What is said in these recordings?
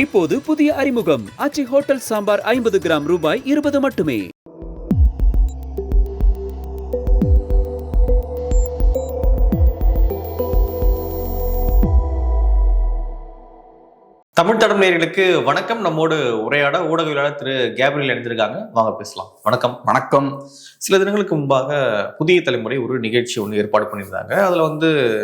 இப்போது புதிய அறிமுகம் ஆச்சி ஹோட்டல் சாம்பார் 50 கிராம் ரூபாய் 20 மட்டுமே. தமிழ் தடம் நேயர்களுக்கு வணக்கம். நம்மோடு உரையாட ஊடகவியலாளர் திரு கேப்ரியல் இணைந்திருக்காங்க. வாங்க பேசலாம். வணக்கம். வணக்கம். சில தினங்களுக்கு முன்பாக புதிய தலைமுறை ஒரு நிகழ்ச்சி ஒன்று ஏற்பாடு பண்ணியிருந்தாங்க. அதுல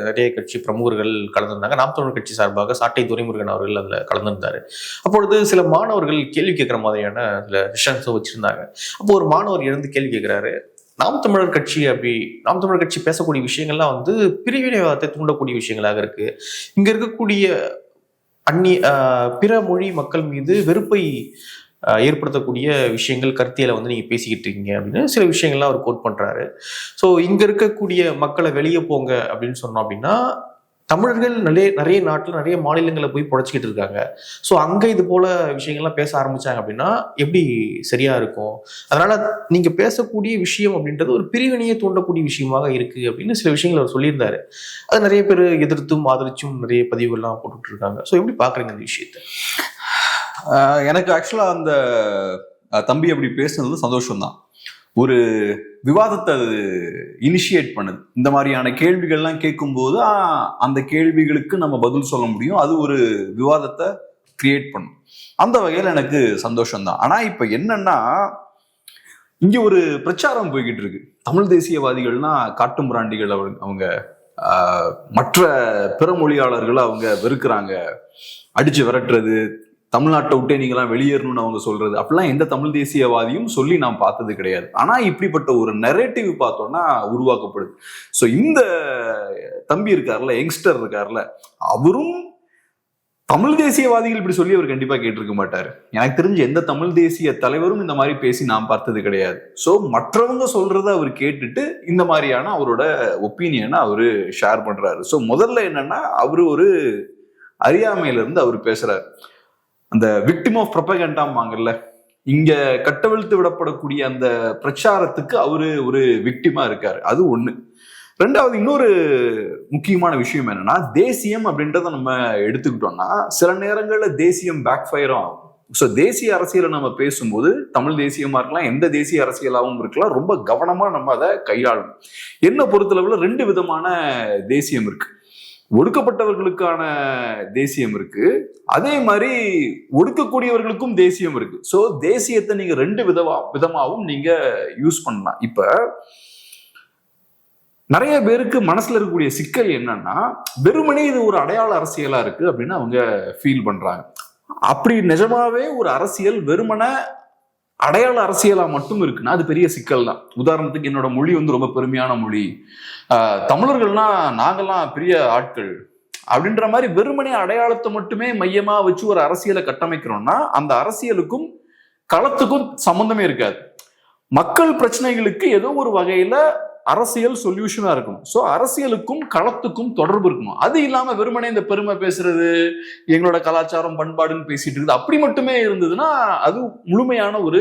நிறைய கட்சி பிரமுகர்கள் கலந்துருந்தாங்க. நாம் தமிழர் கட்சி சார்பாக சாட்டை துரைமுருகன் அவர்கள் அதுல கலந்துருந்தாரு. அப்பொழுது சில மாணவர்கள் கேள்வி கேட்கிற மாதிரியான சில விஷயத்தை வச்சிருந்தாங்க. அப்போ ஒரு மாணவர் எழுந்து கேள்வி கேட்கிறாரு, நாம் தமிழர் கட்சி பேசக்கூடிய விஷயங்கள்லாம் பிரிவினைவாதத்தை தூண்டக்கூடிய விஷயங்களாக இருக்கு. இங்க இருக்கக்கூடிய பிற மொழி மக்கள் மீது வெறுப்பை ஏற்படுத்தக்கூடிய விஷயங்கள் கருத்தியலை நீங்க பேசிக்கிட்டு இருக்கீங்க அப்படின்னு சில விஷயங்கள்லாம் அவர் கோட் பண்றாரு. ஸோ இங்க இருக்கக்கூடிய மக்களை வெளியே போங்க அப்படின்னு சொன்னோம் அப்படின்னா, தமிழர்கள் நிறைய நாட்டில் நிறைய மாநிலங்களை போய் புழைச்சிக்கிட்டு இருக்காங்க. ஸோ அங்க இது போல விஷயங்கள்லாம் பேச ஆரம்பிச்சாங்க அப்படின்னா எப்படி சரியா இருக்கும்? அதனால நீங்க பேசக்கூடிய விஷயம் அப்படின்றது ஒரு பிரிவினையை தூண்டக்கூடிய விஷயமாக இருக்கு அப்படின்னு சில விஷயங்கள் அவர் சொல்லியிருந்தாரு. அது நிறைய பேர் எதிர்த்தும் ஆதரிச்சும் நிறைய பதிவுகள்லாம் போட்டுட்டு இருக்காங்க. ஸோ எப்படி பாக்குறீங்க இந்த விஷயத்த? எனக்கு ஆக்சுவலா அந்த தம்பி அப்படி பேசுனது சந்தோஷம்தான். ஒரு விவாதத்தை அது இனிஷியேட் பண்ணுது. இந்த மாதிரியான கேள்விகள்லாம் கேட்கும்போது அந்த கேள்விகளுக்கு நம்ம பதில் சொல்ல முடியும். அது ஒரு விவாதத்தை கிரியேட் பண்ணும். அந்த வகையில் எனக்கு சந்தோஷம்தான். ஆனா இப்ப என்னன்னா, இங்க ஒரு பிரச்சாரம் போய்கிட்டு இருக்கு. தமிழ் தேசியவாதிகள்னா காட்டு மிராண்டிகள், அவங்க மற்ற பிற மொழியாளர்களை அவங்க வெறுக்கிறாங்க, அடிச்சு விரட்டுறது, தமிழ்நாட்டை விட்டே நீங்களாம் வெளியேறணும்னு அவங்க சொல்றது, அப்படிலாம் எந்த தமிழ் தேசியவாதியும் சொல்லி நான் பார்த்தது கிடையாது. ஆனா இப்படிப்பட்ட ஒரு நெரேட்டிவ் பார்த்தோம்னா உருவாக்கப்படுது. ஸோ இந்த தம்பி இருக்காருல, யங்ஸ்டர் இருக்காருல, அவரும் தமிழ் தேசியவாதிகள் இப்படி சொல்லி அவர் கண்டிப்பா கேட்டிருக்க மாட்டாரு. எனக்கு தெரிஞ்ச எந்த தமிழ் தேசிய தலைவரும் இந்த மாதிரி பேசி நான் பார்த்தது கிடையாது. ஸோ மற்றவங்க சொல்றத அவர் கேட்டுட்டு இந்த மாதிரியான அவரோட ஒப்பீனியனை அவரு ஷேர் பண்றாரு. ஸோ முதல்ல என்னன்னா, அவரு ஒரு அறியாமையில இருந்து அவர் பேசுறாரு. அந்த விக்டிம் ஆஃப் ப்ரொபகண்டாம்பாங்கல்ல, இங்க கட்டவிழ்த்து விடப்படக்கூடிய அந்த பிரச்சாரத்துக்கு அவரு ஒரு விக்டிமா இருக்காரு. அது ஒண்ணு. ரெண்டாவது, இன்னொரு முக்கியமான விஷயம் என்னன்னா, தேசியம் அப்படின்றத நம்ம எடுத்துக்கிட்டோம்னா சில நேரங்கள்ல தேசியம் பேக் ஃபயரும் ஆகும். ஸோ தேசிய அரசியலை நம்ம பேசும்போது தமிழ் தேசியமா இருக்கலாம், எந்த தேசிய அரசியலாகவும் இருக்கலாம், ரொம்ப கவனமா நம்ம அதை கையாளணும். என்ன பொறுத்தளவுல ரெண்டு விதமான தேசியம் இருக்கு. ஒடுக்கப்பட்டவர்களுக்கான தேசியம் இருக்கு, அதே மாதிரி ஒடுக்கக்கூடியவர்களுக்கும் தேசியம் இருக்கு. சோ தேசியத்தை நீங்க ரெண்டு விதமாவும் நீங்க யூஸ் பண்ணலாம். இப்ப நிறைய பேருக்கு மனசுல இருக்கக்கூடிய சிக்கல் என்னன்னா, வெறுமனே இது ஒரு அடையாள அரசியலா இருக்கு அப்படின்னு அவங்க ஃபீல் பண்றாங்க. அப்படி நிஜமாவே ஒரு அரசியல் வெறுமனே அடையாள அரசியலா மட்டும் இருக்குன்னா அது பெரிய சிக்கல் தான். உதாரணத்துக்கு, என்னோட மொழி ரொம்ப பெருமையான மொழி, தமிழர்கள்னா நாங்கெல்லாம் பெரிய ஆட்கள் அப்படின்ற மாதிரி வெறுமனே அடையாளத்தை மட்டுமே மையமா வச்சு ஒரு அரசியலை கட்டமைக்கிறோம்னா அந்த அரசியலுக்கும் களத்துக்கும் சம்பந்தமே இருக்காது. மக்கள் பிரச்சனைகளுக்கு ஏதோ ஒரு வகையில அரசியல் சொல்யூஷனா இருக்கணும். ஸோ அரசியலுக்கும் களத்துக்கும் தொடர்பு இருக்கணும். அது இல்லாம வெறுமனே இந்த பெருமை பேசுறது, எங்களோட கலாச்சாரம் பண்பாடுன்னு பேசிட்டு இருக்குது, அப்படி மட்டுமே இருந்ததுன்னா அது முழுமையான ஒரு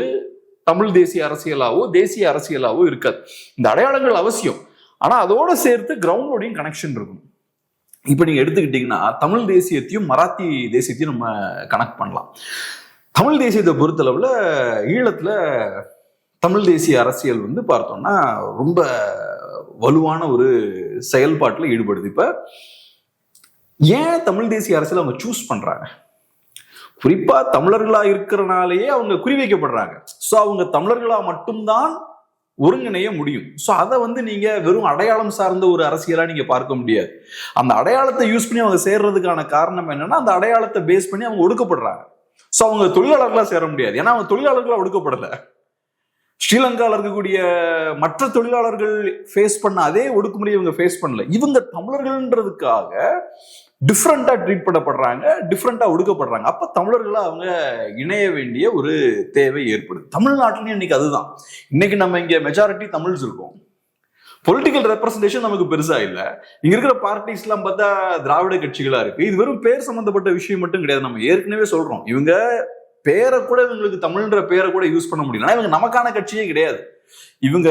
தமிழ் தேசிய அரசியலாவோ தேசிய அரசியலாவோ இருக்காது. இந்த அடையாளங்கள் அவசியம், ஆனா அதோட சேர்த்து கிரவுண்டோடையும் கனெக்ஷன் இருக்கும். இப்ப நீங்க எடுத்துக்கிட்டீங்கன்னா, தமிழ் தேசியத்தையும் மராத்தி தேசியத்தையும் நம்ம கனெக்ட் பண்ணலாம். தமிழ் தேசியத்தை பொறுத்தளவுல ஈழத்துல தமிழ் தேசிய அரசியல் பார்த்தோம்னா ரொம்ப வலுவான ஒரு செயல்பாட்டுல ஈடுபடுது. இப்ப ஏன் தமிழ் தேசிய அரசியல் அவங்க சூஸ் பண்றாங்க? குறிப்பா தமிழர்களா இருக்கிறனாலேயே அவங்க குறிவைக்கப்படுறாங்க. ஸோ அவங்க தமிழர்களா மட்டும்தான் ஒருங்கிணைய முடியும். ஸோ அதை நீங்க வெறும் அடையாளம் சார்ந்த ஒரு அரசியலா நீங்க பார்க்க முடியாது. அந்த அடையாளத்தை யூஸ் பண்ணி அவங்க சேர்றதுக்கான காரணம் என்னன்னா, அந்த அடையாளத்தை பேஸ் பண்ணி அவங்க ஒடுக்கப்படுறாங்க. ஸோ அவங்க தொழிலாளர்களா சேர முடியாது, ஏன்னா அவங்க தொழிலாளர்களா ஒடுக்கப்படலை. ஸ்ரீலங்காவில் இருக்கக்கூடிய மற்ற தொழிலாளர்கள் ஃபேஸ் பண்ண அதே ஒடுக்குமுறையை இவங்க ஃபேஸ் பண்ணல. இவங்க தமிழர்கள்ன்றதுக்காக டிஃப்ரெண்டா ட்ரீட் பண்ணப்படுறாங்க, டிஃப்ரெண்டா ஒடுக்கப்படுறாங்க. அப்ப தமிழர்களா அவங்க இணைய வேண்டிய ஒரு தேவை ஏற்படுது. தமிழ்நாட்டிலும் இன்னைக்கு அதுதான். இன்னைக்கு நம்ம இங்க மெஜாரிட்டி தமிழ்ஸ் இருக்கோம், பொலிட்டிக்கல் ரெப்ரஸன்டேஷன் நமக்கு பெருசா இல்ல. இங்க இருக்கிற பார்ட்டிஸ் எல்லாம் பார்த்தா திராவிட கட்சிகளா இருக்கு. இது வெறும் பேர் சம்பந்தப்பட்ட விஷயம் மட்டும் கிடையாது. நம்ம ஏற்கனவே சொல்றோம், இவங்க பேரை கூட இவங்களுக்கு தமிழ்ன்ற பேரை கூட யூஸ் பண்ண முடியல. இவங்க நமக்கான கட்சியே கிடையாது. இவங்க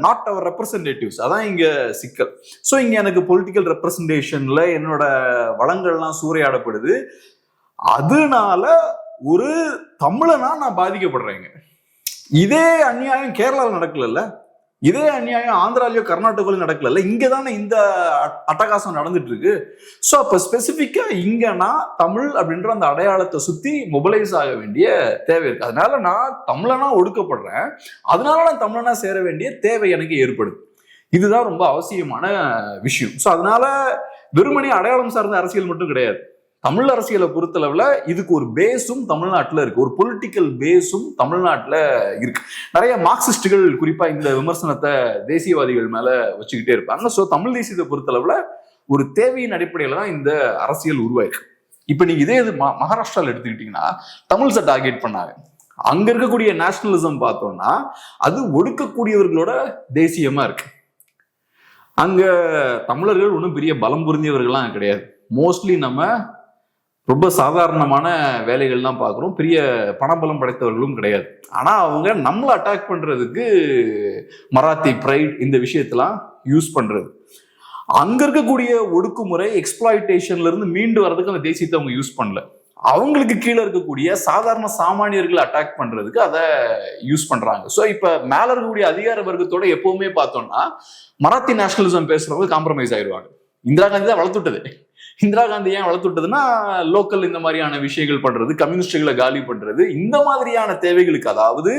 நாட் அவர் ரெப்ரசன்டேட்டிவ்ஸ். அதான் இங்க சிக்கல். ஸோ இங்க எனக்கு பொலிட்டிக்கல் ரெப்ரசன்டேஷன்ல என்னோட வளங்கள்லாம் சூறையாடப்படுது. அதனால ஒரு தமிழனா நான் பாதிக்கப்படுறேங்க. இதே அநியாயம் கேரளாவில் நடக்கல, இதே அநியாயம் ஆந்திராலயோ கர்நாடகாவிலும் நடக்கல, இங்கதானே இந்த அட்டகாசம் நடந்துட்டு இருக்கு. ஸோ அப்ப ஸ்பெசிபிக்கா இங்கன்னா தமிழ் அப்படின்ற அந்த அடையாளத்தை சுத்தி மொபைலைஸ் ஆக வேண்டிய தேவை இருக்கு. அதனால நான் தமிழனா ஒடுக்கப்படுறேன், அதனால நான் தமிழனா சேர வேண்டிய தேவை எனக்கு ஏற்படுது. இதுதான் ரொம்ப அவசியமான விஷயம். ஸோ அதனால வெறுமனே அடையாளம் சார்ந்த அரசியல் மட்டும் கிடையாது. தமிழ் அரசியலை பொறுத்தளவுல இதுக்கு ஒரு பேஸும் தமிழ்நாட்டுல இருக்கு, ஒரு பொலிட்டிக்கல் பேஸும் தமிழ்நாட்டுல இருக்கு. நிறைய மார்க்சிஸ்டுகள் குறிப்பா இந்த விமர்சனத்தை தேசியவாதிகள் மேல வச்சுக்கிட்டே இருப்பாங்க. ஸோ தமிழ் தேசியத்தை பொறுத்தளவுல ஒரு தேவையின் அடிப்படையில தான் இந்த அரசியல் உருவாயிருக்கு. இப்ப நீங்க இதே இது மகாராஷ்டிரால எடுத்துக்கிட்டீங்கன்னா தமிழ்ஸை டார்கெட் பண்ணாங்க. அங்க இருக்கக்கூடிய நேஷனலிசம் பார்த்தோம்னா அது ஒடுக்கக்கூடியவர்களோட தேசியமா இருக்கு. அங்க தமிழர்கள் ஒன்றும் பெரிய பலம் பொருந்தியவர்கள்லாம் கிடையாது. மோஸ்ட்லி நம்ம ரொம்ப சாதாரணமான வேலைகள் தான் பார்க்குறோம், பெரிய பணபலம் படைத்தவர்களும் கிடையாது. ஆனா அவங்க நம்மளை அட்டாக் பண்றதுக்கு மராத்தி பிரைட் இந்த விஷயத்தெல்லாம் யூஸ் பண்றது, அங்க இருக்கக்கூடிய ஒடுக்குமுறை எக்ஸ்பிளாய்டேஷன்ல இருந்து மீண்டு வர்றதுக்கு அந்த தேசியத்தை அவங்க யூஸ் பண்ணல. அவங்களுக்கு கீழே இருக்கக்கூடிய சாதாரண சாமானியர்களை அட்டாக் பண்றதுக்கு அதை யூஸ் பண்றாங்க. ஸோ இப்ப மேல இருக்கக்கூடிய அதிகார வர்க்கத்தோட எப்பவுமே பார்த்தோம்னா மராத்தி நேஷனலிசம் பேசுறவங்க காம்ப்ரமைஸ் ஆயிடுவாங்க. இந்திரா காந்தி தான் வளர்த்துட்டது. இந்திரா காந்தி ஏன் வளர்த்துட்டதுன்னா லோக்கல் இந்த மாதிரியான விஷயங்கள் பண்றது, கம்யூனிஸ்டுகளை காலி பண்றது, இந்த மாதிரியான தேவைகளுக்கு, அதாவது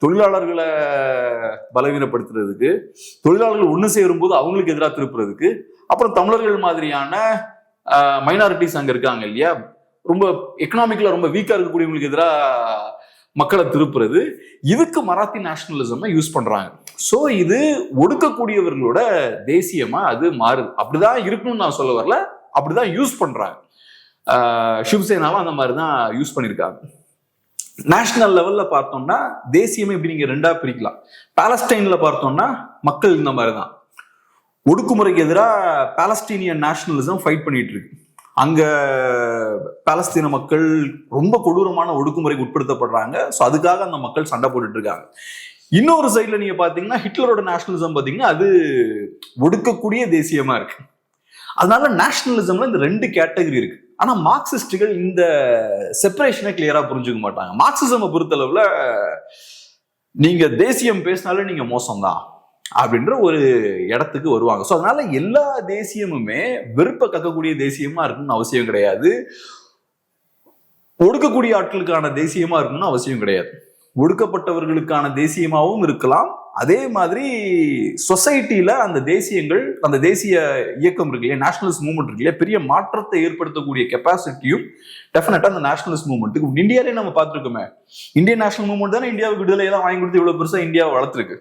தொழிலாளர்களை பலவீனப்படுத்துறதுக்கு, தொழிலாளர்கள் ஒன்று சேரும்போது அவங்களுக்கு எதிராக திருப்புறதுக்கு, அப்புறம் தமிழர்கள் மாதிரியான மைனாரிட்டிஸ் அங்க இருக்காங்க இல்லையா, ரொம்ப எக்கனாமிக்ல ரொம்ப வீக்கா இருக்கக்கூடியவங்களுக்கு எதிராக மக்களை திருப்புறது, இதுக்கு மராத்தி நேஷனலிசம் யூஸ் பண்றாங்க. சோ இது ஒடுக்கக்கூடியவர்களோட தேசியமா அது மாறுது. அப்படிதான் இருக்குன்னு நான் சொல்ல வரல, அப்படிதான் யூஸ் பண்றாங்க. சிவசேனாவும் அந்த மாதிரிதான் யூஸ் பண்ணிருக்காங்க. நேஷனல் லெவல்ல பார்த்தோம்னா தேசியமே இப்படி நீங்க ரெண்டா பிரிக்கலாம். பாலஸ்டைன்ல பார்த்தோம்னா மக்கள் இந்த மாதிரிதான் ஒடுக்குமுறைக்கு எதிராக பாலஸ்தீனியன் நேஷனலிசம் ஃபைட் பண்ணிட்டு இருக்கு. அங்க பாலஸ்தீன மக்கள் ரொம்ப கொடூரமான ஒடுக்குமுறைக்கு உட்படுத்தப்படுறாங்க. ஸோ அதுக்காக அந்த மக்கள் சண்டை போட்டுட்டு இருக்காங்க. இன்னொரு சைட்ல நீங்க பாத்தீங்கன்னா ஹிட்லரோட நேஷனலிசம் பாத்தீங்கன்னா அது ஒடுக்கக்கூடிய தேசியமா இருக்கு. அதனால நேஷனலிசம்ல இந்த ரெண்டு கேட்டகரி இருக்கு. ஆனா மார்க்சிஸ்டுகள் இந்த செப்பரேஷனை கிளியரா புரிஞ்சுக்க மாட்டாங்க. மார்க்சிசம் பொறுத்தளவுல நீங்க தேசியம் பேசினாலே நீங்க மோசம்தான் அப்படின்ற ஒரு இடத்துக்கு வருவாங்க. ஸோ அதனால எல்லா தேசியமுமே வெறுப்பை கக்கக்கூடிய தேசியமா இருக்குன்னு அவசியம் கிடையாது, ஒடுக்கக்கூடிய ஆட்களுக்கான தேசியமா இருக்குன்னு அவசியம் கிடையாது. ஒடுக்கப்பட்டவர்களுக்கான தேசியமாகவும் இருக்கலாம். அதே மாதிரி சொசைட்டில அந்த தேசியங்கள், அந்த தேசிய இயக்கம் இருக்கு இல்லையா, நேஷனலிஸ்ட் மூவ்மெண்ட் இருக்கு இல்லையா, பெரிய மாற்றத்தை ஏற்படுத்தக்கூடிய கெப்பாசிட்டியும் டெஃபினட்டா அந்த நேஷனலிஸ்ட் மூவ்மெண்ட்டுக்கு இந்தியாவிலே நம்ம பார்த்துருக்கோமே. இந்தியன் நேஷனல் மூவ்மெண்ட் தானே இந்தியாவுக்கு விடுதலையெல்லாம் வாங்கி கொடுத்து இவ்வளவு பெருசா இந்தியாவை வளர்த்துருக்கு.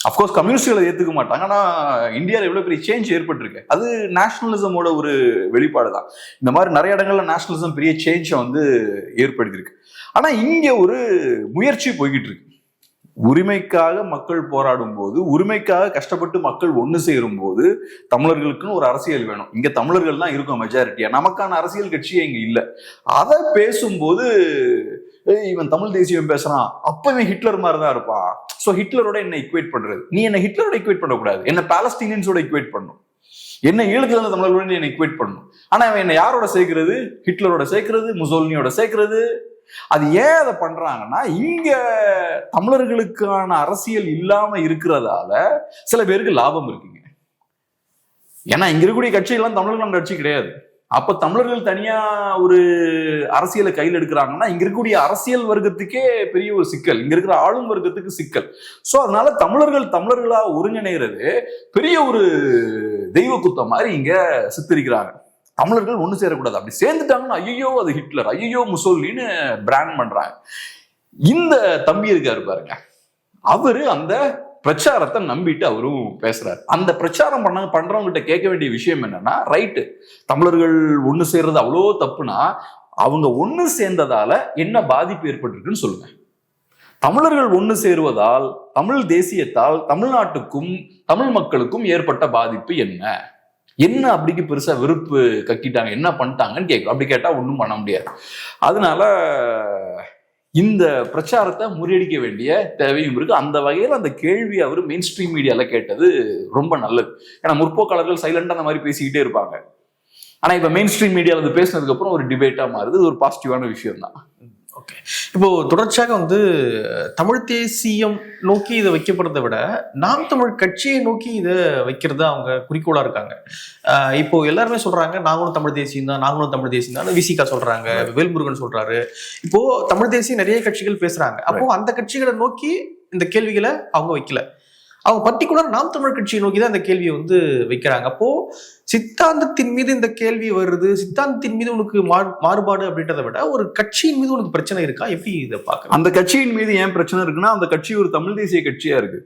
அப்கோர்ஸ் கம்யூனிஸ்டுகளை ஏத்துக்க மாட்டாங்க, ஆனா இந்தியாவில் எவ்வளவு பெரிய சேஞ்ச் ஏற்பட்டிருக்கு, அது நேஷனலிசமோட ஒரு வெளிப்பாடு தான். இந்த மாதிரி நிறைய இடங்கள்ல நேஷனலிசம் பெரிய சேஞ்சை வந்து ஏற்படுத்தியிருக்கு. ஆனா இங்க ஒரு முயற்சி போய்கிட்டு இருக்கு. உரிமைக்காக மக்கள் போராடும் போது, உரிமைக்காக கஷ்டப்பட்டு மக்கள் ஒண்ணு சேரும் போது தமிழர்களுக்குன்னு ஒரு அரசியல் வேணும். இங்க தமிழர்கள் தான் இருக்கும் மெஜாரிட்டியா, நமக்கான அரசியல் கட்சியே இங்க இல்ல. அதை பேசும்போது இவன் தமிழ் தேசியம் பேசுறான், அப்ப இவன் ஹிட்லர் மாதிரி தான் இருப்பான். சோ ஹிட்லரோட என்ன இக்குவேட் பண்றது, நீ என்ன ஹிட்லரோட இக்குவேட் பண்ணக்கூடாது, என்ன பாலஸ்தீனியன்ஸோட இக்குவேட் பண்ணும், என்ன ஈழத்துல இருந்த தமிழர்களோட என்ன இக்குவேட் பண்ணும். ஆனா இவன் என்ன யாரோட சேர்க்கிறது, ஹிட்லரோட சேர்க்கிறது, முசோலினியோட சேர்க்கிறது. அது ஏன் அதை பண்றாங்கன்னா இங்க தமிழர்களுக்கான அரசியல் இல்லாம இருக்கிறதால சில பேருக்கு லாபம் இருக்குங்க. ஏன்னா இங்க இருக்கக்கூடிய கட்சிகள்லாம் தமிழர்களோட கட்சி கிடையாது. அப்ப தமிழர்கள் தனியா ஒரு அரசியலை கையில் எடுக்கிறாங்கன்னா இங்க இருக்கக்கூடிய அரசியல் வர்க்கத்துக்கே பெரிய ஒரு சிக்கல், இங்க இருக்கிற ஆளும் வர்க்கத்துக்கு சிக்கல். சோ அதனால தமிழர்களா ஒருங்கிணைகிறது பெரிய ஒரு தெய்வ குத்தம் மாதிரி இங்க சித்தரிக்கிறாங்க. தமிழர்கள் ஒண்ணு சேரக்கூடாது, அப்படி சேர்ந்துட்டாங்கன்னா ஐயோ அது ஹிட்லர், ஐயோ முசோலின்னு பிராண்ட் பண்றாங்க. இந்த தம்பி இருக்காரு பாருங்க, அவரு அந்த பிரச்சாரத்தை நம்பிட்டு அவரும் பேசுறாரு. அந்த பிரச்சாரம் பண்றவங்க கிட்ட கேட்க வேண்டிய விஷயம் என்னன்னா, ரைட்டு தமிழர்கள் ஒண்ணு சேர்றது அவ்வளோ தப்புனா அவங்க ஒண்ணு சேர்ந்ததால என்ன பாதிப்பு ஏற்பட்டிருக்குன்னு சொல்லுங்க. தமிழர்கள் ஒண்ணு சேருவதால், தமிழ் தேசியத்தால் தமிழ்நாட்டுக்கும் தமிழ் மக்களுக்கும் ஏற்பட்ட பாதிப்பு என்ன அப்படிக்கு பெருசா வெறுப்பு கக்கிட்டாங்க, என்ன பண்ணிட்டாங்கன்னு கேட்கும். அப்படி கேட்டா ஒன்றும் பண்ண முடியாது. அதனால இந்த பிரச்சாரத்தை முறியடிக்க வேண்டிய தேவையும் இருக்கு. அந்த வகையில் அந்த கேள்வி அவர் மெயின் ஸ்ட்ரீம் மீடியால கேட்டது ரொம்ப நல்லது. ஏன்னா முற்போக்காளர்கள் சைலண்டா அந்த மாதிரி பேசிக்கிட்டே இருப்பாங்க. ஆனா இப்ப மெயின் ஸ்ட்ரீம் மீடியாவில் அது பேசினதுக்கு அப்புறம் ஒரு டிபேட்டா மாறுது. இது ஒரு பாசிட்டிவான விஷயம் தான். ஓகே, இப்போ தொடர்ச்சியாக வந்து தமிழ் தேசியம் நோக்கி இதை வைக்கப்படுறதை விட நாம் தமிழ் கட்சியை நோக்கி இதை வைக்கிறதா அவங்க குறிக்கோளா இருக்காங்க. இப்போ எல்லாருமே சொல்றாங்க நாங்களும் தமிழ் தேசியம் தான், நாங்களும் தமிழ் தேசியம் தான். விசிகா சொல்றாங்க, வேல்முருகன் சொல்றாரு. இப்போ தமிழ் தேசியம் நிறைய கட்சிகள் பேசுறாங்க. அப்போ அந்த கட்சிகளை நோக்கி இந்த கேள்விகளை அவங்க வைக்கல, அவங்க பர்டிகுலர் நாம் தமிழ் கட்சியை நோக்கி தான் இந்த கேள்வியை வந்து வைக்கிறாங்க. அப்போ சித்தாந்தத்தின் மீது இந்த கேள்வி வருது, சித்தாந்தத்தின் மீது உனக்கு மாறுபாடு அப்படின்றத விட ஒரு கட்சியின் மீது உனக்கு பிரச்சனை இருக்கா? எப்படி இதை பார்க்க? அந்த கட்சியின் மீது ஏன் பிரச்சனை இருக்குன்னா, அந்த கட்சி ஒரு தமிழ் தேசிய கட்சியா இருக்கு.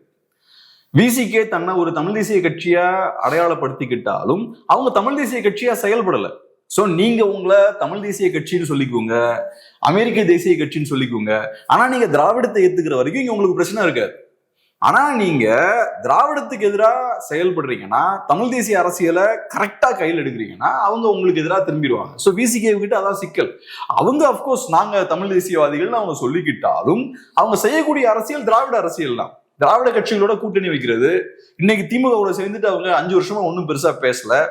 விசிகே தன்னை ஒரு தமிழ் தேசிய கட்சியா அடையாளப்படுத்திக்கிட்டாலும் அவங்க தமிழ் தேசிய கட்சியா செயல்படல. சோ நீங்க உங்களை தமிழ் தேசிய கட்சின்னு சொல்லிக்கோங்க, அமெரிக்க தேசிய கட்சின்னு சொல்லிக்கோங்க, ஆனா நீங்க திராவிடத்தை ஏத்துக்கிற வரைக்கும் இங்க உங்களுக்கு பிரச்சனை இருக்காது. ஆனா நீங்க திராவிடத்துக்கு எதிராக செயல்படுறீங்கன்னா, தமிழ் தேசிய அரசியலை கரெக்டா கையில் எடுக்கிறீங்கன்னா அவங்க உங்களுக்கு எதிராக திரும்பிடுவாங்க. ஸோ விசிகே கிட்ட அதான் சிக்கல். அவங்க அப்கோர்ஸ் நாங்க தமிழ் தேசியவாதிகள் அவங்க சொல்லிக்கிட்டாலும் அவங்க செய்யக்கூடிய அரசியல் திராவிட அரசியல் தான். திராவிட கட்சிகளோட கூட்டணி வைக்கிறது. இன்னைக்கு திமுகவோட சேர்ந்துட்டு அவங்க 5 வருஷமா ஒன்றும் பெருசா பேசல,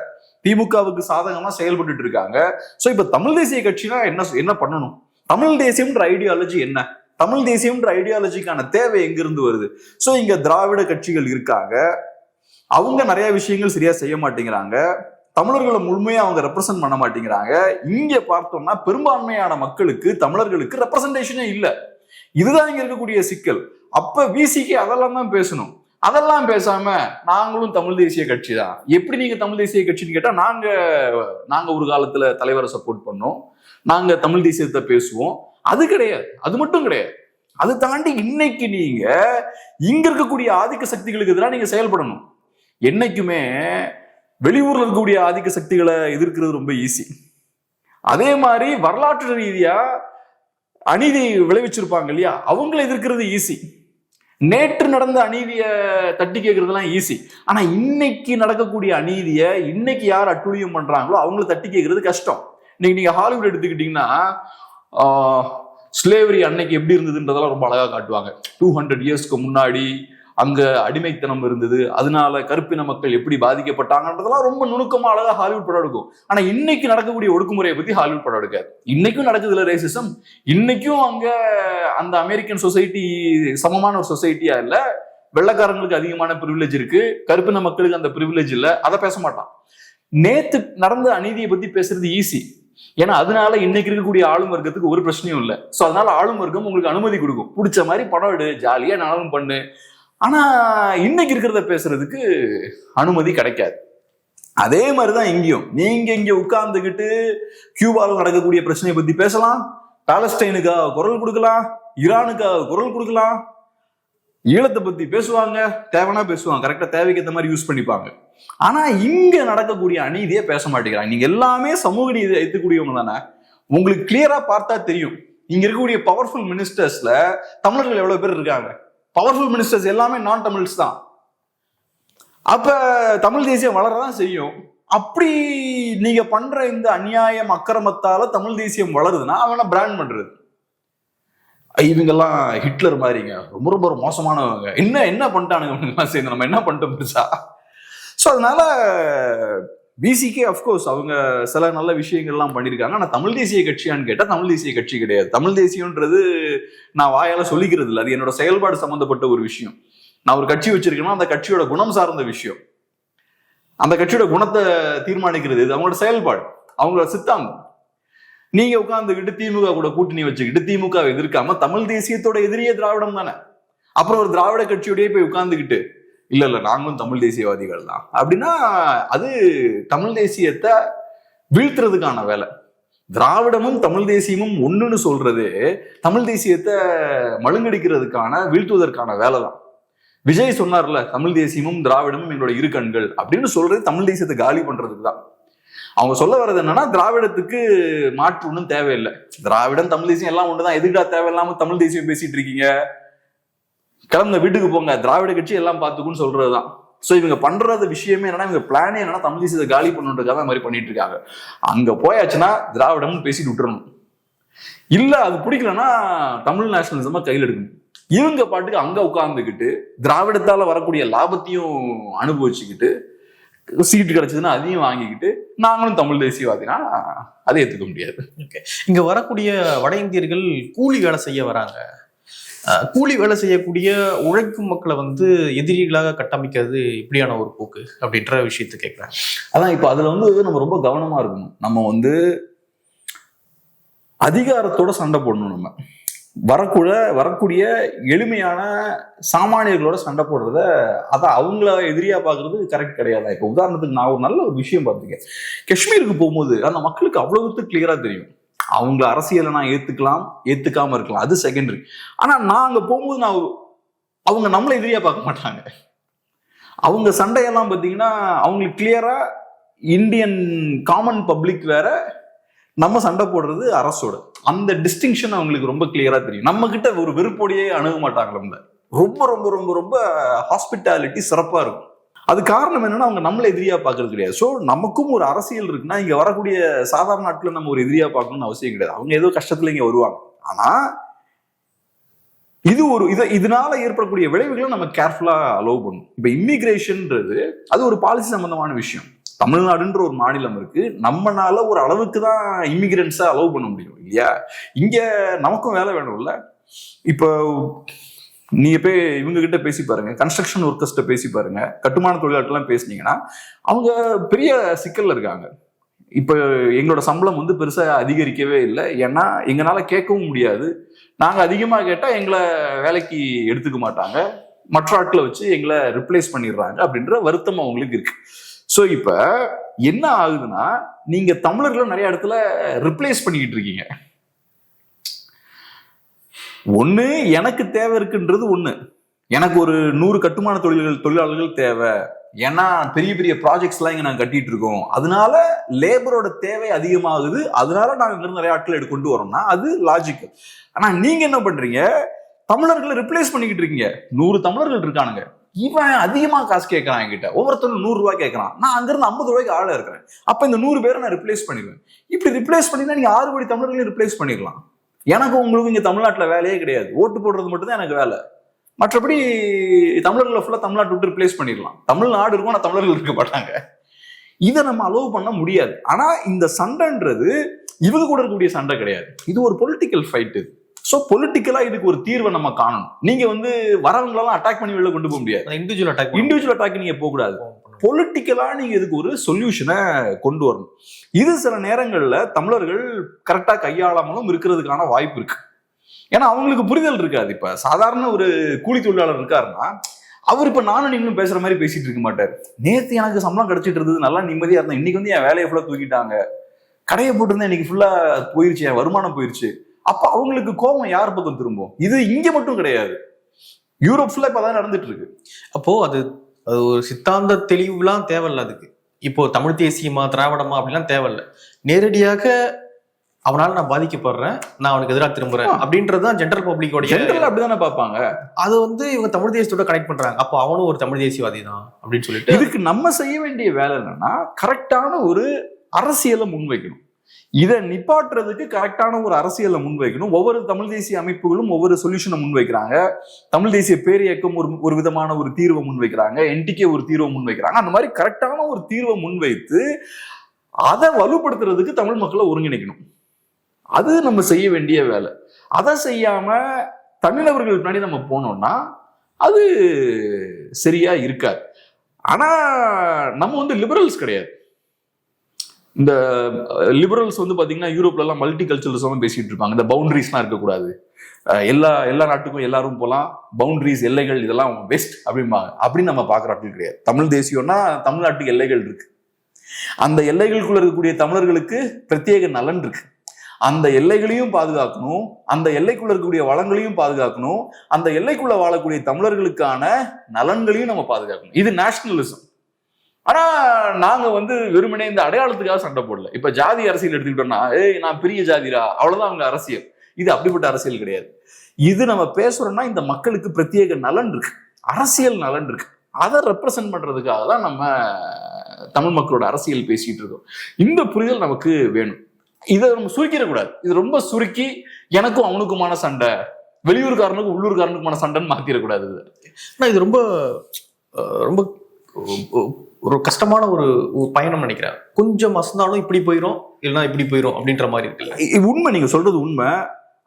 திமுகவுக்கு சாதகமா செயல்பட்டு இருக்காங்க. ஸோ இப்ப தமிழ் தேசிய கட்சினா என்ன பண்ணணும்? தமிழ் தேசியம்ன்ற ஐடியாலஜி என்ன? தமிழ் தேசியம்ன்ற ஐடியாலஜிக்கான தேவை எங்கிருந்து வருது? சோ இங்க திராவிட கட்சிகள் இருக்காங்க, அவங்க நிறைய விஷயங்கள் சரியா செய்ய மாட்டேங்கிறாங்க, தமிழர்களை முழுமையா அவங்க ரெப்ரசென்ட் பண்ண மாட்டேங்கிறாங்க. இங்க பார்த்தோம்னா பெரும்பான்மையான மக்களுக்கு, தமிழர்களுக்கு ரெப்ரசன்டேஷனே இல்லை. இதுதான் இங்க இருக்கக்கூடிய சிக்கல். அப்ப விசிக்கு அதெல்லாம் தான் பேசணும். அதெல்லாம் பேசாம நாங்களும் தமிழ் தேசிய கட்சி தான். எப்படி நீங்க தமிழ் தேசிய கட்சின்னு கேட்டா, நாங்க ஒரு காலத்துல தலைவரை சப்போர்ட் பண்ணோம், நாங்க தமிழ் தேசியத்தை பேசுவோம். அது கிடையாது, அது மட்டும் கிடையாது. அது தாண்டி இன்னைக்கு நீங்க இங்க இருக்கக்கூடிய ஆதிக்க சக்திகளுக்கு எதிராக நீங்க செயல்படணும். என்னைக்குமே வெளியூர்ல இருக்கக்கூடிய ஆதிக்க சக்திகளை எதிர்க்கிறது ரொம்ப ஈஸி. அதே மாதிரி வரலாற்று ரீதியா அநீதி விளைவிச்சிருப்பாங்க இல்லையா, அவங்களை எதிர்க்கிறது ஈஸி. நேற்று நடந்த அநீதியை தட்டி கேட்கறதுலாம் ஈஸி. ஆனா இன்னைக்கு நடக்கக்கூடிய அநீதியை இன்னைக்கு யார் அட்டுழியம் பண்றாங்களோ அவங்களை தட்டி கேட்கறது கஷ்டம். இன்னைக்கு நீங்க ஹாலிவுட் எடுத்துக்கிட்டீங்கன்னா ஸ்லேவரி அன்னைக்கு எப்படி இருந்ததுன்றதெல்லாம் ரொம்ப அழகா காட்டுவாங்க. 200 இயர்ஸ்க்கு முன்னாடி அங்க அடிமைத்தனம் இருந்தது, அதனால கருப்பின மக்கள் எப்படி பாதிக்கப்பட்டாங்கன்றதெல்லாம் ரொம்ப நுணுக்கமா அழகா ஹாலிவுட் படம் எடுக்கும். ஆனா இன்னைக்கு நடக்கக்கூடிய ஒடுக்குமுறையை பத்தி ஹாலிவுட் படம் எடுக்காது. இன்னைக்கும் நடக்குதுல ரேசிசம், இன்னைக்கும் அங்க அந்த அமெரிக்கன் சொசைட்டி சமமான ஒரு சொசைட்டியா இல்ல, வெள்ளைக்காரங்களுக்கு அதிகமான பிரிவிலேஜ் இருக்கு, கருப்பின மக்களுக்கு அந்த பிரிவிலேஜ் இல்ல, அதை பேச மாட்டான். நேத்து நடந்த அநீதியை பத்தி பேசுறது ஈஸி, ஏன்னா அதனால இன்னைக்கு இருக்கக்கூடிய ஆளும் வர்க்கத்துக்கு ஒரு பிரச்சனையும் இல்லை. சோ அதனால ஆளும் வர்க்கம் உங்களுக்கு அனுமதி கொடுக்கும், பிடிச்ச மாதிரி படம் எடு, ஜாலியா நானும் பண்ணு. ஆனா இன்னைக்கு இருக்கிறத பேசுறதுக்கு அனுமதி கிடைக்காது. அதே மாதிரிதான் இங்கேயும். நீங்க இங்க உட்கார்ந்துகிட்டு கியூபாவில் நடக்கக்கூடிய பிரச்சனையை பத்தி பேசலாம், பாலஸ்டைனுக்காக குரல் கொடுக்கலாம், ஈரானுக்காக குரல் கொடுக்கலாம், ஈழத்தை பத்தி பேசுவாங்க, தேவைன்னா பேசுவாங்க, கரெக்டா தேவைக்கு ஏற்ற மாதிரி யூஸ் பண்ணிப்பாங்க. ஆனா இங்க நடக்கக்கூடிய அநீதியை பேச மாட்டேங்கிறாங்க. நீங்க எல்லாமே சமூக நீதி எடுத்துக்கூடியவங்க தானே, உங்களுக்கு கிளியரா பார்த்தா தெரியும். இங்க இருக்கக்கூடிய பவர்ஃபுல் மினிஸ்டர்ஸ்ல தமிழர்கள் எவ்வளவு பேர் இருக்காங்க? பவர்ஃபுல் மினிஸ்டர்ஸ் எல்லாமே நான் தமிழ்ஸ் தான். அப்ப தமிழ் தேசியம் வளரதான் செய்யும். அப்படி நீங்க பண்ற இந்த அநியாயம் அக்கிரமத்தால தமிழ் தேசியம் வளருதுன்னா அவனை பிராண்ட் பண்றது. இவங்கெல்லாம் ஹிட்லர் மாதிரிங்க, ரொம்ப ரொம்ப மோசமானவங்க, என்ன பண்ணிட்டானுங்க சேர்ந்து, நம்ம என்ன பண்ணிட்டோம் பெருசா. ஸோ அதனால விசிகே அஃப்கோர்ஸ் அவங்க சில நல்ல விஷயங்கள்லாம் பண்ணியிருக்காங்க. ஆனால் தமிழ் தேசிய கட்சியான்னு கேட்டால் தமிழ் தேசிய கட்சி கிடையாது. தமிழ் தேசியன்றது நான் வாயால சொல்லிக்கிறது இல்லை, அது என்னோட செயல்பாடு சம்பந்தப்பட்ட ஒரு விஷயம். நான் ஒரு கட்சி வச்சிருக்கேன்னா அந்த கட்சியோட குணம் சார்ந்த விஷயம். அந்த கட்சியோட குணத்தை தீர்மானிக்கிறது இது அவங்களோட செயல்பாடு, அவங்களோட சித்தாந்தம். நீங்க உட்கார்ந்துக்கிட்டு திமுக கூட கூட்டணி வச்சுக்கிட்டு திமுக எதிர்க்காம தமிழ் தேசியத்தோட எதிரியே திராவிடம் தானே. அப்புறம் ஒரு திராவிட கட்சியோடய போய் உட்கார்ந்துக்கிட்டு இல்ல நாங்களும் தமிழ் தேசியவாதிகள் தான் அப்படின்னா அது தமிழ் தேசியத்தை வீழ்த்துறதுக்கான வேலை. திராவிடமும் தமிழ் தேசியமும் ஒண்ணுன்னு சொல்றது தமிழ் தேசியத்தை மழுங்கடிக்கிறதுக்கான, வீழ்த்துவதற்கான வேலை தான். விஜய் சொன்னார்ல, தமிழ் தேசியமும் திராவிடமும் எங்களோட இரு கண்கள் அப்படின்னு சொல்றது தமிழ் தேசியத்தை காலி பண்றதுக்கு தான். அவங்க சொல்ல வர்றது என்னன்னா, திராவிடத்துக்கு மாற்று ஒன்றும் தேவையில்லை, திராவிடம் தமிழ் தேசியம் எல்லாம் ஒண்ணுதான், எதுக்கா தேவையில்லாம தமிழ் தேசியம் பேசிட்டு இருக்கீங்க, கிளம்ப வீட்டுக்கு போங்க, திராவிட கட்சி எல்லாம் பார்த்துக்குன்னு சொல்றதுதான். ஸோ இவங்க பண்றது விஷயமே என்னன்னா, இவங்க பிளானே என்னன்னா தமிழ் தேசியத்தை காலி பண்ணுன்றதுக்காக மாதிரி பண்ணிட்டு இருக்காங்க. அங்க போயாச்சுன்னா திராவிடம்னு பேசிட்டு விட்டுறணும், இல்ல அது பிடிக்கலன்னா தமிழ் நேஷனலிசமா கையில் எடுக்கணும். இவங்க பாட்டுக்கு அங்க உட்கார்ந்துக்கிட்டு திராவிடத்தால வரக்கூடிய லாபத்தையும் அனுபவிச்சுக்கிட்டு, சீட்டு கிடைச்சதுன்னா அதையும் வாங்கிக்கிட்டு நாங்களும் தமிழ் தேசியவாதினா அதை ஏத்துக்க முடியாது. இங்க வரக்கூடிய வட இந்தியர்கள் கூலி வேலை செய்ய வராங்க. கூலி வேலை செய்யக்கூடிய உழைக்கும் மக்களை வந்து எதிரிகளாக கட்டமைக்கிறது இப்படியான ஒரு போக்கு அப்படின்ற விஷயத்தை கேட்குறாங்க. அதான் இப்ப அதுல வந்து நம்ம ரொம்ப கவனமா இருக்கணும். நம்ம வந்து அதிகாரத்தோட சண்டை போடணும். நம்ம வரக்கூடிய எளிமையான சாமானியர்களோட சண்டை போடுறத அதை அவங்கள எதிரியா பாக்குறது கரெக்ட் கிடையாது. இப்ப உதாரணத்துக்கு நான் ஒரு நல்ல ஒரு விஷயம் பார்த்துருக்கேன். காஷ்மீருக்கு போகும்போது அந்த மக்களுக்கு அவ்வளவு கிளியரா தெரியும், அவங்க அரசியலை நான் ஏத்துக்காம இருக்கலாம், அது செகண்டரி. ஆனா நான் அங்க போகும்போது அவங்க நம்மளை எதிரியா பார்க்க மாட்டாங்க. அவங்க சண்டையெல்லாம் பார்த்தீங்கன்னா அவங்களுக்கு கிளியரா இந்தியன் காமன் பப்ளிக் வேற, நம்ம சண்டை போடுறது அரசோட. அந்த டிஸ்டிங்ஷன் அவங்களுக்கு ரொம்ப கிளியரா தெரியும். நம்ம கிட்ட ஒரு வெறுப்போடையே அணுக மாட்டாங்க. நம்ம ரொம்ப ரொம்ப ரொம்ப ரொம்ப ஹாஸ்பிட்டாலிட்டி சிறப்பா இருக்கும். அது காரணம் என்னன்னா அவங்க நம்மள எதிரியா பார்க்கறது கிடையாது. ஸோ நமக்கும் ஒரு அரசியல் இருக்குன்னா இங்க வரக்கூடிய சாதாரண நாட்டில் நம்ம ஒரு எதிரியா பார்க்கணும்னு அவசியம் கிடையாது. அவங்க ஏதோ கஷ்டத்துல இங்க வருவாங்க. ஆனா இதனால ஏற்படக்கூடிய விளைவுகளை நம்ம கேர்ஃபுல்லா அலோவ் பண்ணணும். இப்ப இமிகிரேஷன்ன்றது அது ஒரு பாலிசி சம்பந்தமான விஷயம். தமிழ்நாடுன்ற ஒரு மாநிலம் இருக்கு, நம்மனால ஒரு அளவுக்கு தான் இமிகிரன்ஸா அலோவ் பண்ண முடியும் இல்லையா? இங்க நமக்கும் வேலை வேணும்ல. இப்போ நீங்க போய் இவங்க கிட்ட பேசி பாருங்க, கன்ஸ்ட்ரக்ஷன் ஒர்க்கர்ஸ்ட பேசி பாருங்க, கட்டுமான தொழிலாளர்கள்லாம் பேசினீங்கன்னா அவங்க பெரிய சிக்கல்ல இருக்காங்க. இப்ப எங்களோட சம்பளம் வந்து பெருசா அதிகரிக்கவே இல்லை, ஏன்னா எங்களால கேட்கவும் முடியாது. நாங்க அதிகமா கேட்டா எங்களை வேலைக்கு எடுத்துக்க மாட்டாங்க, மற்ற ஆட்களை வச்சு எங்களை ரிப்ளேஸ் பண்ணிடுறாங்க அப்படின்ற வருத்தம் அவங்களுக்கு இருக்கு. ஸோ இப்ப என்ன ஆகுதுன்னா, நீங்க தமிழர்களை நிறைய இடத்துல ரிப்ளேஸ் பண்ணிக்கிட்டு இருக்கீங்க. ஒண்ணு எனக்கு தேவை இருக்குன்றது ஒண்ணு, எனக்கு ஒரு 100 கட்டுமான தொழிலாளர்கள் தேவை, ஏன்னா பெரிய பெரிய ப்ராஜெக்ட்ஸ் எல்லாம் இங்க நாங்க கட்டிட்டு இருக்கோம், அதனால லேபரோட தேவை அதிகமாகுது, அதனால நாங்க இங்க நிறைய ஆட்களை கொண்டு வரோம்னா அது லாஜிக்கல். ஆனா நீங்க என்ன பண்றீங்க, தமிழர்களை ரிப்ளேஸ் பண்ணிக்கிட்டு இருக்கீங்க. 100 தமிழர்கள் இருக்கானுங்க, இவன் அதிகமா காசு கேட்கறான், என்கிட்ட ஒவ்வொருத்தரும் 100 ரூபாய் கேட்கறான், நான் அங்கிருந்து 50 ரூபாய்க்கு ஆள இருக்கிறேன், அப்ப இந்த 100 பேரை நான் ரிப்ளேஸ் பண்ணிடுவேன். இப்படி ரிப்ளேஸ் பண்ணினா நீங்க 6 கோடி தமிழர்களையும் ரிப்ளேஸ் பண்ணிடலாம். எனக்கு உங்களுக்கு இங்க தமிழ்நாட்டுல வேலையே கிடையாது, ஓட்டு போடுறது மட்டும் தான் எனக்கு வேலை, மற்றபடி தமிழர்களை ஃபுல்லா தமிழ்நாட்டை விட்டு ரிப்ளேஸ் பண்ணிடலாம். தமிழ்நாடு இருக்கும் ஆனா தமிழர்கள் இருக்க மாட்டாங்க. இதை நம்ம அலோவ் பண்ண முடியாது. ஆனா இந்த சண்டைன்றது இவங்க கூட இருக்கக்கூடிய சண்டை கிடையாது, இது ஒரு பொலிட்டிக்கல் ஃபைட். ஸோ பொலிட்டிக்கலா இதுக்கு ஒரு தீர்வை நம்ம காணணும். நீங்க வந்து வரவங்களெல்லாம் அட்டாக் பண்ணி வெளில கொண்டு போக முடியாது, இண்டிவிஜுவல் அட்டாக் நீங்க போக கூடாது. பொலிட்டிக்கலா நீங்க இதுக்கு ஒரு சொல்யூஷனை கொண்டு வரணும். இது சில நேரங்கள்ல தமிழர்கள் கரெக்டா கையாளாமலும் இருக்கிறதுக்கான வாய்ப்பு இருக்கு. ஏன்னா அவங்களுக்கு புரிதல் இருக்காது. இப்ப சாதாரண ஒரு கூலி தொழிலாளர் இருக்காருன்னா அவர் இப்ப நானும் நீங்களும் பேசுற மாதிரி பேசிட்டு இருக்க மாட்டார். நேத்து எனக்கு சம்பளம் கிடைச்சிட்டு இருந்தது, நல்லா நிம்மதியா இருந்தேன், இன்னைக்கு வந்து என் வேலையை ஃபுல்லா தூக்கிட்டாங்க, கடையை போட்டிருந்தேன், இன்னைக்கு ஃபுல்லா போயிருச்சு, என் வருமானம் போயிருச்சு. அப்ப அவங்களுக்கு கோபம் யார் பக்கம் திரும்பும்? இது இங்க மட்டும் கிடையாது, யூரோப் ஃபுல்லா இப்பதான் நடந்துட்டு இருக்கு. அப்போ அது ஒரு சித்தாந்த தெளிவுலாம் தேவையில்ல அதுக்கு. இப்போ தமிழ் தேசியமா திராவிடமா அப்படிலாம் தேவையில்ல, நேரடியாக அவனால நான் பாதிக்கப்படுறேன், நான் அவனுக்கு எதிராக திரும்புறேன் அப்படின்றதுதான் ஜென்ரல் பப்ளிக்கோட அப்படிதானே பார்ப்பாங்க. அது வந்து இவங்க தமிழ் தேசியத்தோட கனெக்ட் பண்றாங்க, அப்போ அவனும் ஒரு தமிழ் தேசியவாதி தான் அப்படின்னு சொல்லிட்டு. இதுக்கு நம்ம செய்ய வேண்டிய வேலை என்னன்னா, கரெக்டான ஒரு அரசியலை முன்வைக்கணும். இதை நிப்பாட்டுறதுக்கு கரெக்டான ஒரு அரசியலை முன்வைக்கணும். ஒவ்வொரு தமிழ் தேசிய அமைப்புகளும் ஒவ்வொரு சொல்யூஷனை முன்வைக்கிறாங்க. தமிழ் தேசிய பேரியக்கம் ஒரு விதமான ஒரு தீர்வை முன்வைக்கிறாங்க, என்டிகே ஒரு தீர்வை முன்வைக்கிறாங்க. அந்த மாதிரி கரெக்டான ஒரு தீர்வை முன்வைத்து அதை வலுப்படுத்துறதுக்கு தமிழ் மக்களை ஒருங்கிணைக்கணும். அது நம்ம செய்ய வேண்டிய வேலை. அதை செய்யாம தனிநபர்கள் பின்னாடி நம்ம போனோம்னா அது சரியா இருக்காது. ஆனா நம்ம வந்து லிபரல்ஸ் கிடையாது. இந்த லிபரல்ஸ் வந்து பாத்தீங்கன்னா யூரோப்ல எல்லாம் மல்டி கல்ச்சரலிசம் பேசிட்டு இருப்பாங்க. இந்த பவுண்டரிஸ்லாம் இருக்கக்கூடாது, எல்லா நாட்டுக்கும் எல்லாரும் போலாம், பவுண்டரிஸ் எல்லைகள் இதெல்லாம் பெஸ்ட் அப்படிம்பாங்க. அப்படின்னு நம்ம பாக்குறாங்க கிடையாது. தமிழ் தேசியம்னா தமிழ்நாட்டுக்கு எல்லைகள் இருக்கு, அந்த எல்லைகளுக்குள்ள இருக்கக்கூடிய தமிழர்களுக்கு பிரத்யேக நலன் இருக்கு, அந்த எல்லைகளையும் பாதுகாக்கணும், அந்த எல்லைக்குள்ள இருக்கக்கூடிய வளங்களையும் பாதுகாக்கணும், அந்த எல்லைக்குள்ள வாழக்கூடிய தமிழர்களுக்கான நலன்களையும் நம்ம பாதுகாக்கணும். இது நேஷனலிசம். ஆனா நாங்க வந்து வெறுமனே இந்த அடையாளத்துக்காக சண்டை போடல. இப்ப ஜாதி அரசியல் எடுத்துக்கிட்டோம்னா, நான் பெரிய ஜாதிரா, அவ்வளவுதான் அவங்க அரசியல். இது அப்படிப்பட்ட அரசியல் கிடையாது. இது நம்ம பேசுறோம்னா இந்த மக்களுக்கு பிரத்யேக நலன் இருக்கு, அரசியல் நலன் இருக்கு, அதை ரெப்ரசென்ட் பண்றதுக்காக தான் நம்ம தமிழ் மக்களோட அரசியல் பேசிட்டு இருக்கோம். இந்த புரிதல் நமக்கு வேணும். இதை நம்ம சுருக்கிடக்கூடாது. இது ரொம்ப சுருக்கி எனக்கும் அவனுக்குமான சண்டை, வெளியூர்காரனுக்கும் உள்ளூர்காரனுக்குமான சண்டைன்னு மாத்திடக்கூடாது. இது ரொம்ப ரொம்ப ஒரு கஷ்டமான ஒரு பயணம் நினைக்கிறேன். கொஞ்சம் அசந்தாலும் இப்படி போயிடும், இல்லைன்னா இப்படி போயிடும் அப்படின்ற மாதிரி இருக்குல்ல. உண்மை, நீங்க சொல்றது உண்மை.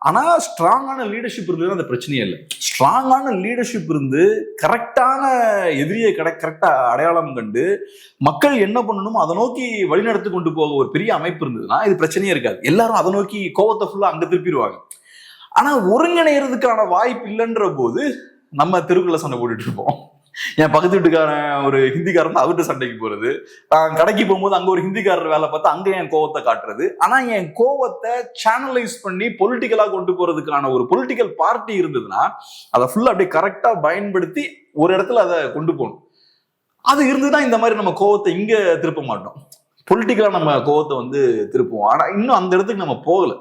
ஆனா ஸ்ட்ராங்கான லீடர்ஷிப் இருந்தது அந்த பிரச்சனையே இல்லை. ஸ்ட்ராங்கான லீடர்ஷிப் இருந்து கரெக்டான எதிரியை கரெக்டா அடையாளம் கண்டு மக்கள் என்ன பண்ணணுமோ அதை நோக்கி வழிநடத்தி கொண்டு போக ஒரு பெரிய அமைப்பு இருந்ததுன்னா இது பிரச்சனையே இருக்காது. எல்லாரும் அதை நோக்கி கோவத்தை ஃபுல்லா அங்க திருப்பிடுவாங்க. ஆனா ஒருங்கிணைறதுக்கான வாய்ப்பு இல்லைன்ற போது நம்ம தெருக்குள்ள சண்டை போட்டுட்டு இருப்போம். என் பக்கத்து வீட்டுக்காரன் ஒரு ஹிந்திக்காரன் அவர்கிட்ட சண்டைக்கு போறது, கடைக்கு போகும்போது அங்க ஒரு ஹிந்திக்காரர் வேலை பார்த்தா அங்க என் கோவத்தை காட்டுறது. ஆனா என் கோவத்தை சேனலைஸ் பண்ணி பொலிட்டிக்கலா கொண்டு போறதுக்கான ஒரு பொலிட்டிக்கல் பார்ட்டி இருந்ததுன்னா அதை ஃபுல்லா அப்படியே கரெக்டா பயன்படுத்தி ஒரு இடத்துல அதை கொண்டு போகணும். அது இருந்துதான் இந்த மாதிரி நம்ம கோவத்தை இங்க திருப்ப மாட்டோம். பொலிட்டிக்கலா நம்ம கோவத்தை திருப்புவோம். ஆனா இன்னும் அந்த இடத்துக்கு நம்ம போகல.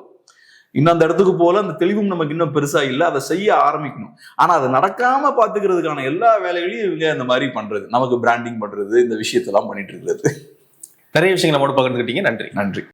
இன்னும் அந்த இடத்துக்கு போல அந்த தெளிவும் நமக்கு இன்னும் பெருசா இல்லை. அதை செய்ய ஆரம்பிக்கணும். ஆனா அதை நடக்காம பாத்துக்கிறதுக்கான எல்லா வேலைகளையும் இவங்க இந்த மாதிரி பண்றது, நமக்கு பிராண்டிங் பண்றது, இந்த விஷயத்தெல்லாம் பண்ணிட்டு இருக்கிறது. நிறைய விஷயங்களை மட்டும் பகிர்ந்துக்கிட்டீங்க. நன்றி.